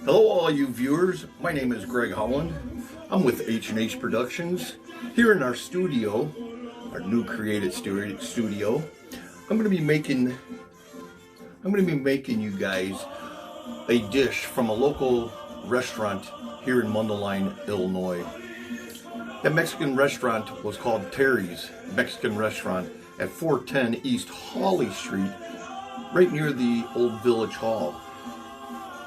Hello all you viewers, my name is Greg Holland. I'm with H&H Productions here in our studio, our new created studio. I'm going to be making you guys a dish from a local restaurant here in Mundelein, Illinois. That Mexican restaurant was called Terry's Mexican Restaurant at 410 East Hawley Street, right near the old Village Hall.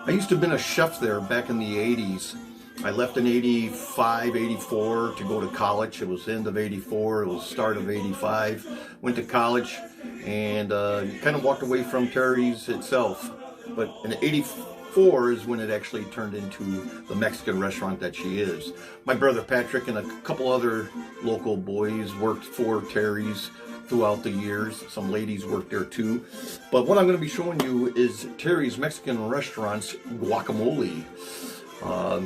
I used to have been a chef there back in the 80s. I left in 85, 84 to go to college. It was the end of 84, it was the start of 85. Went to college and kind of walked away from Terry's itself. But in 84 is when it actually turned into the Mexican restaurant that she is. My brother Patrick and a couple other local boys worked for Terry's throughout the years. Some ladies worked there too. But what I'm going to be showing you is Terry's Mexican Restaurant's guacamole.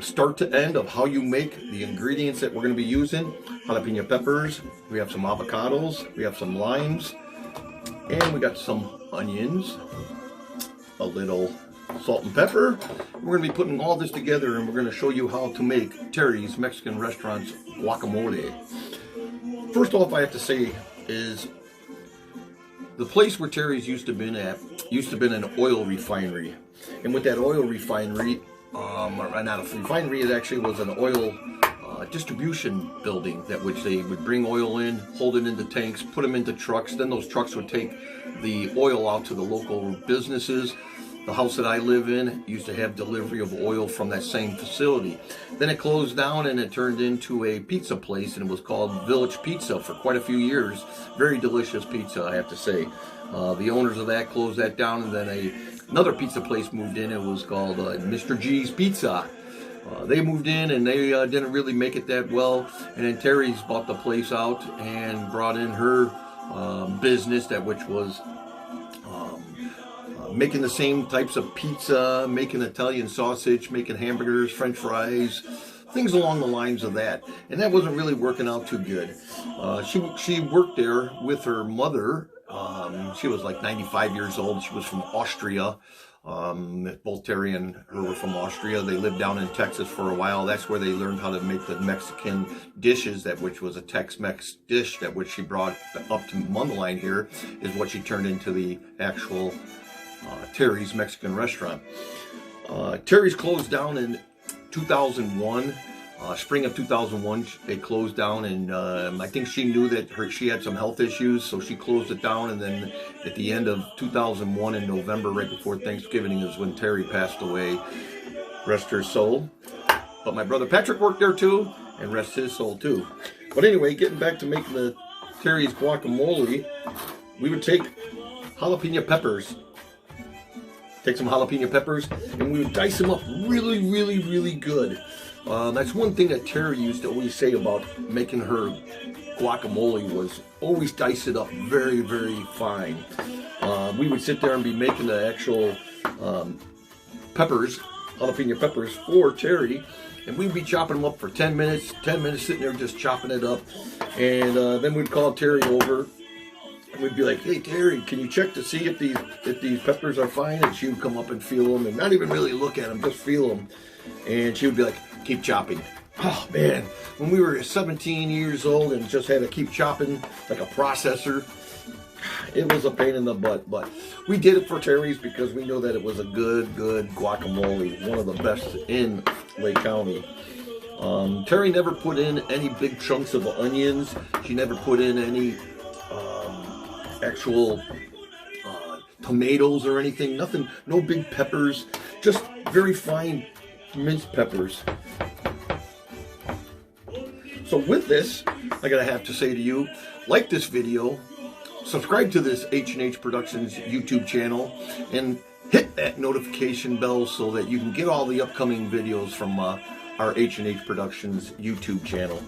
Start to end of how you make the ingredients that we're going to be using. Jalapeno peppers, we have some avocados, we have some limes, and we got some onions, a little salt and pepper. We're going to be putting all this together and we're going to show you how to make Terry's Mexican Restaurant's guacamole. First off, I have to say is the place where Terry's used to been an oil refinery, and with that oil refinery, not a refinery, it actually was an oil distribution building that which they would bring oil in, hold it into tanks, put them into trucks. Then those trucks would take the oil out to the local businesses. The house that I live in used to have delivery of oil from that same facility. Then it closed down and it turned into a pizza place, and it was called Village Pizza for quite a few years. Very delicious pizza, I have to say. The owners of that closed that down, and then another pizza place moved in. It was called Mr. G's Pizza. They moved in and they didn't really make it that well. And then Terry's bought the place out and brought in her business, that which was making the same types of pizza, making Italian sausage, making hamburgers, French fries, things along the lines of that. And that wasn't really working out too good. She worked there with her mother. She was like 95 years old. She was from Austria. Both Terry and her were from Austria. They lived down in Texas for a while. That's where they learned how to make the Mexican dishes, that which was a Tex-Mex dish, that which she brought up to Mundelein here, is what she turned into the actual Terry's Mexican Restaurant. Terry's closed down in 2001. Spring of 2001, they closed down, and I think she knew that she had some health issues, so she closed it down. And then at the end of 2001 in November, right before Thanksgiving, is when Terry passed away. Rest her soul. But my brother Patrick worked there too, and rest his soul too. But anyway, getting back to making the Terry's guacamole, we would take jalapeno peppers. Take some jalapeno peppers, and we would dice them up really, really, really good. That's one thing that Terry used to always say about making her guacamole, was always dice it up very, very fine. We would sit there and be making the actual peppers, jalapeno peppers for Terry, and we'd be chopping them up for 10 minutes sitting there just chopping it up. And then we'd call Terry over. We'd be like, "Hey Terry, can you check to see if these peppers are fine?" And she would come up and feel them, and not even really look at them, just feel them. And she would be like, "Keep chopping." Oh man, when we were 17 years old and just had to keep chopping like a processor, it was a pain in the butt. But we did it for Terry's because we know that it was a good guacamole, one of the best in Lake County. Terry never put in any big chunks of onions. She never put in any actual tomatoes or anything, nothing, no big peppers, just very fine minced peppers. So with this, I gotta have to say to you, like this video, subscribe to this H&H Productions YouTube channel, and hit that notification bell so that you can get all the upcoming videos from our H&H Productions YouTube channel.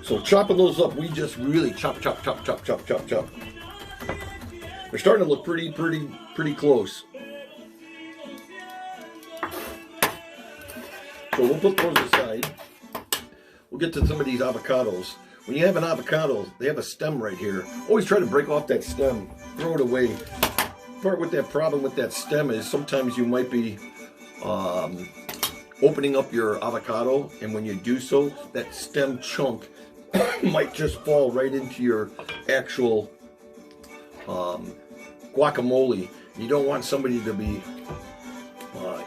So chopping those up, we just really chop. They're starting to look pretty close. So we'll put those aside. We'll get to some of these avocados. When you have an avocado, they have a stem right here. Always try to break off that stem, throw it away. Part with that problem with that stem is sometimes you might be opening up your avocado, and when you do so, that stem chunk might just fall right into your actual guacamole. You don't want somebody to be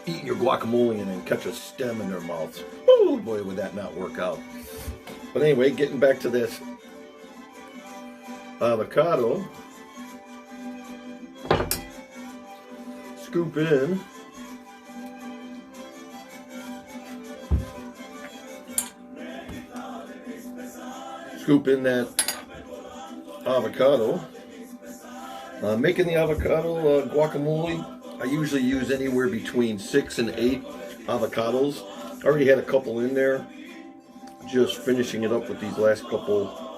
eating your guacamole and then catch a stem in their mouth. Oh boy, would that not work out. But anyway, getting back to this avocado, scoop in that avocado. Making the avocado guacamole, I usually use anywhere between 6 and 8 avocados. I already had a couple in there. Just finishing it up with these last couple.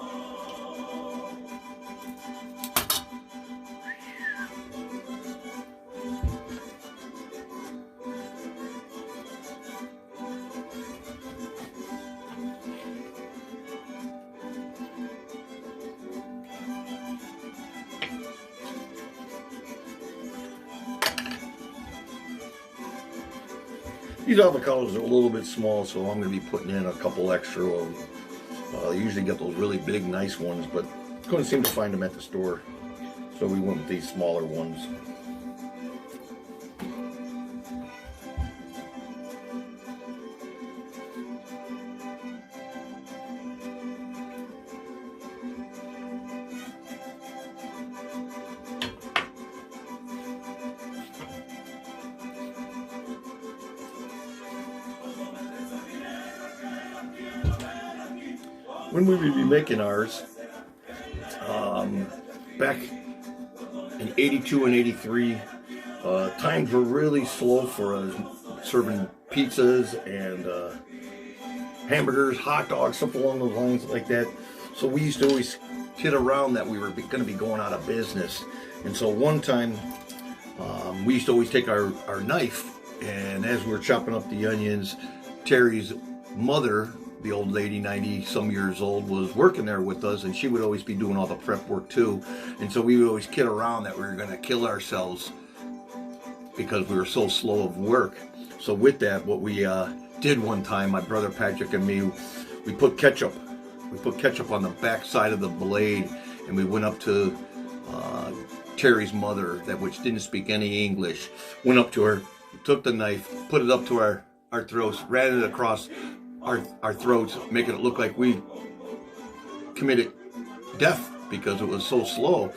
These avocados are a little bit small, so I'm going to be putting in a couple extra of them. I usually get those really big, nice ones, but couldn't seem to find them at the store, so we went with these smaller ones. When we would be making ours, back in 82 and 83, times were really slow for us serving pizzas and hamburgers, hot dogs, stuff along those lines like that. So we used to always kid around that we were going to be going out of business. And so one time, we used to always take our knife, and as we were chopping up the onions, Terry's mother, the old lady, 90-some years old, was working there with us, and she would always be doing all the prep work too. And so we would always kid around that we were going to kill ourselves because we were so slow of work. So with that, what we did one time, my brother Patrick and me, we put ketchup. We put ketchup on the back side of the blade, and we went up to Terry's mother, which didn't speak any English, went up to her, took the knife, put it up to our throats, ran it across our throats, making it look like we committed death because it was so slow.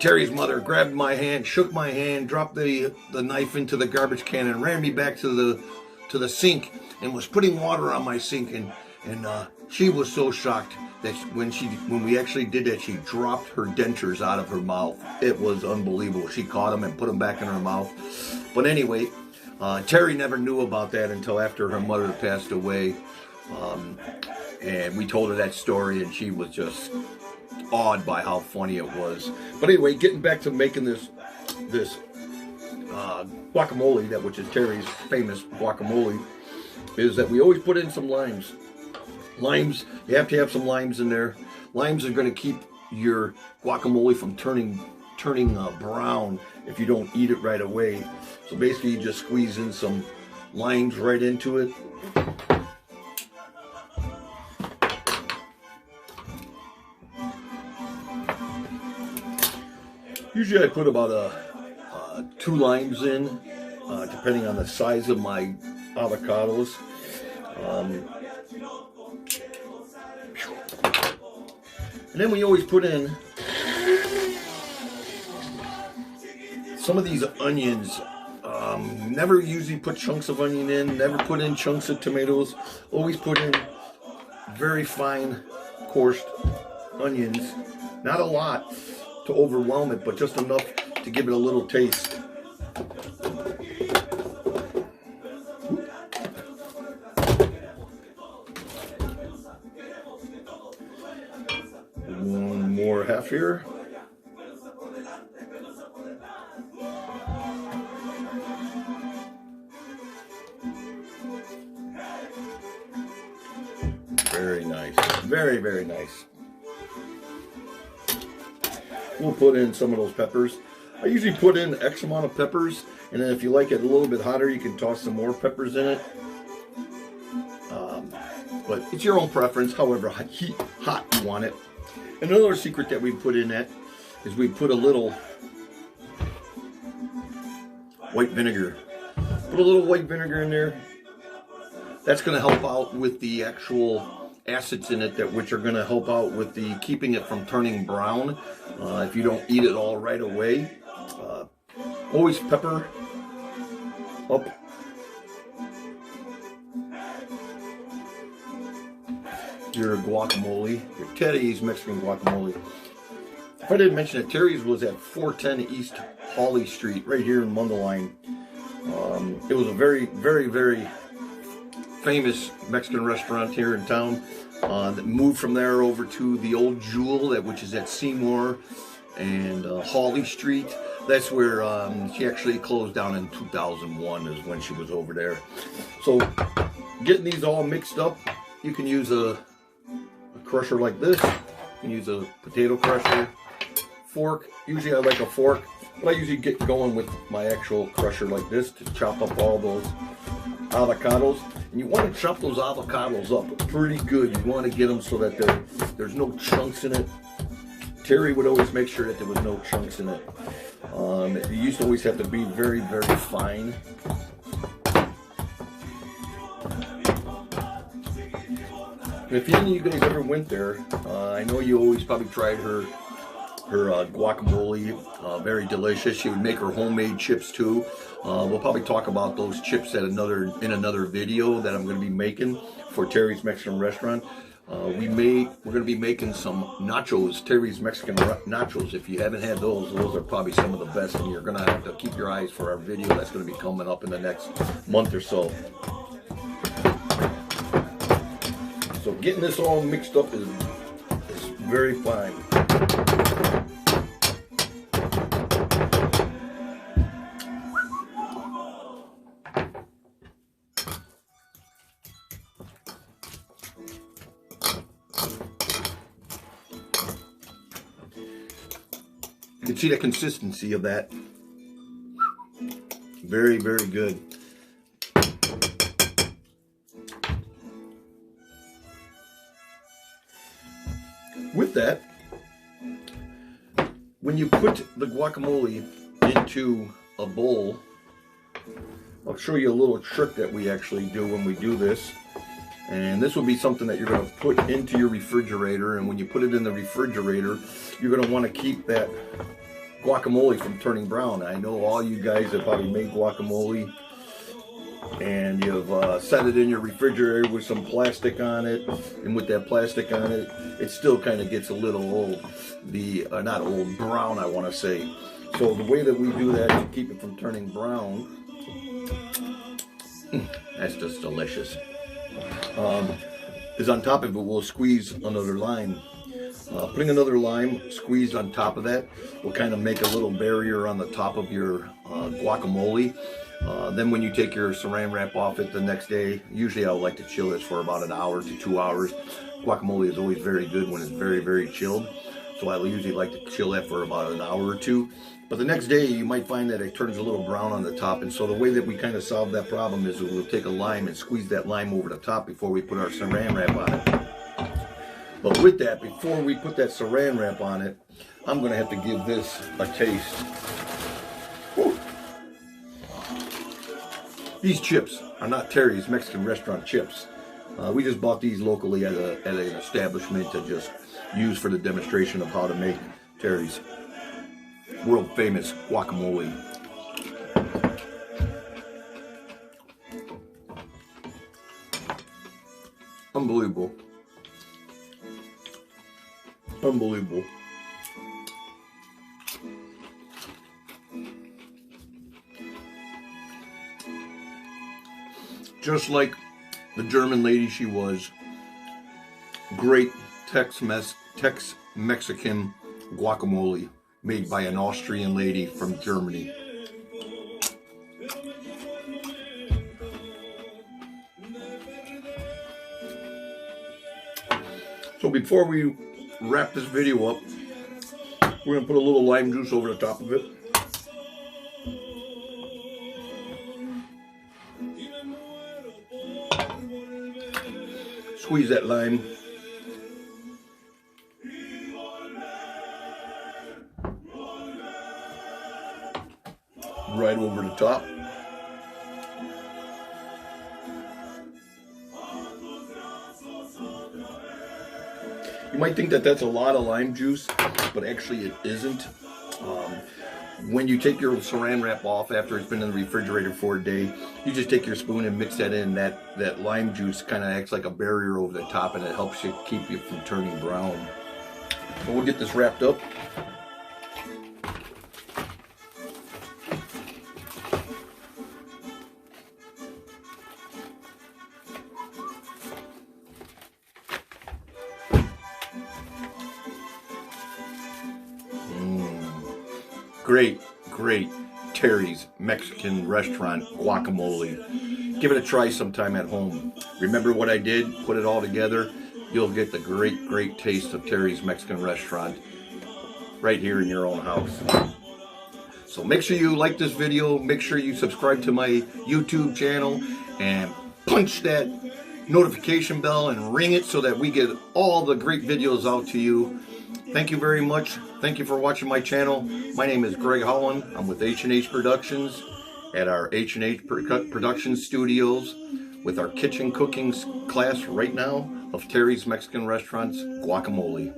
Terry's mother grabbed my hand, shook my hand, dropped the knife into the garbage can, and ran me back to the sink, and was putting water on my sink, and she was so shocked that when we actually did that, she dropped her dentures out of her mouth. It was unbelievable. She caught them and put them back in her mouth. But anyway, Terry never knew about that until after her mother passed away, and we told her that story, and she was just awed by how funny it was. But anyway, getting back to making this guacamole, which is Terry's famous guacamole, is that we always put in some limes. Limes, you have to have some limes in there. Limes are going to keep your guacamole from turning brown if you don't eat it right away. So basically you just squeeze in some limes right into it. Usually I put about 2 limes in, depending on the size of my avocados. And then we always put in some of these onions. Never usually put chunks of onion in, never put in chunks of tomatoes. Always put in very fine, coarse onions. Not a lot to overwhelm it, but just enough to give it a little taste. One more half here. Very nice. Very, very nice. We'll put in some of those peppers. I usually put in X amount of peppers, and then if you like it a little bit hotter, you can toss some more peppers in it. but it's your own preference, however hot you want it. Another secret that we put in that is we put a little white vinegar. Put a little white vinegar in there. That's going to help out with the actual acids in it, which are going to help out with the keeping it from turning brown if you don't eat it all right away. Always pepper up your guacamole, your Terry's Mexican guacamole. If I didn't mention it, Terry's was at 410 East Hawley Street, right here in Mundelein. It was a very, very, very famous Mexican restaurant here in town. That moved from there over to the Old Jewel, which is at Seymour and Hawley Street. That's where she actually closed down in 2001 is when she was over there. So getting these all mixed up, you can use a crusher like this. You can use a potato crusher, fork. Usually I like a fork, but I usually get going with my actual crusher like this to chop up all those avocados. And you want to chop those avocados up pretty good. You want to get them so that there's no chunks in it. Terry would always make sure that there was no chunks in it. It used to always have to be very, very fine. If any of you guys ever went there, I know you always probably tried her guacamole, very delicious. She would make her homemade chips too. We'll probably talk about those chips in another video that I'm going to be making for Terry's Mexican Restaurant. We're going to be making some nachos, Terry's Mexican nachos. If you haven't had those are probably some of the best, and you're going to have to keep your eyes for our video that's going to be coming up in the next month or so. So getting this all mixed up is very fine. You can see the consistency of that. Very, very good. With that, when you put the guacamole into a bowl, I'll show you a little trick that we actually do when we do this. And this will be something that you're going to put into your refrigerator. And when you put it in the refrigerator, you're going to want to keep that guacamole from turning brown. I know all you guys have probably made guacamole and you've set it in your refrigerator with some plastic on it, and with that plastic on it, it still kind of gets a little old, not old, brown, I want to say. So the way that we do that to keep it from turning brown, that's just delicious, is on top of it we'll squeeze another lime. Putting another lime squeezed on top of that will kind of make a little barrier on the top of your guacamole. Then when you take your saran wrap off it the next day, usually I would like to chill this for about an hour to 2 hours. Guacamole is always very good when it's very, very chilled. So I usually like to chill that for about an hour or two. But the next day you might find that it turns a little brown on the top. And so the way that we kind of solve that problem is we'll take a lime and squeeze that lime over the top before we put our saran wrap on it. But with that, before we put that saran wrap on it, I'm going to have to give this a taste. Woo. These chips are not Terry's Mexican Restaurant chips. We just bought these locally at an establishment to just use for the demonstration of how to make Terry's world famous guacamole. Unbelievable. Unbelievable. Just like the German lady she was, great Tex-Mexican guacamole made by an Austrian lady from Germany. So before we wrap this video up, we're going to put a little lime juice over the top of it. Squeeze that lime. Right over the top. You might think that that's a lot of lime juice, but actually it isn't. When you take your saran wrap off after it's been in the refrigerator for a day, you just take your spoon and mix that in. That lime juice kind of acts like a barrier over the top, and it helps you keep you from turning brown. So we'll get this wrapped up. Great Terry's Mexican restaurant guacamole. Give it a try sometime at home. Remember what I did? Put it all together. You'll get the great taste of Terry's Mexican restaurant right here in your own house. So make sure you like this video. Make sure you subscribe to my YouTube channel and punch that notification bell and ring it so that we get all the great videos out to you. Thank you very much. Thank you for watching my channel. My name is Greg Holland. I'm with H&H Productions at our H&H Production Studios with our kitchen cooking class right now of Terry's Mexican Restaurant's guacamole.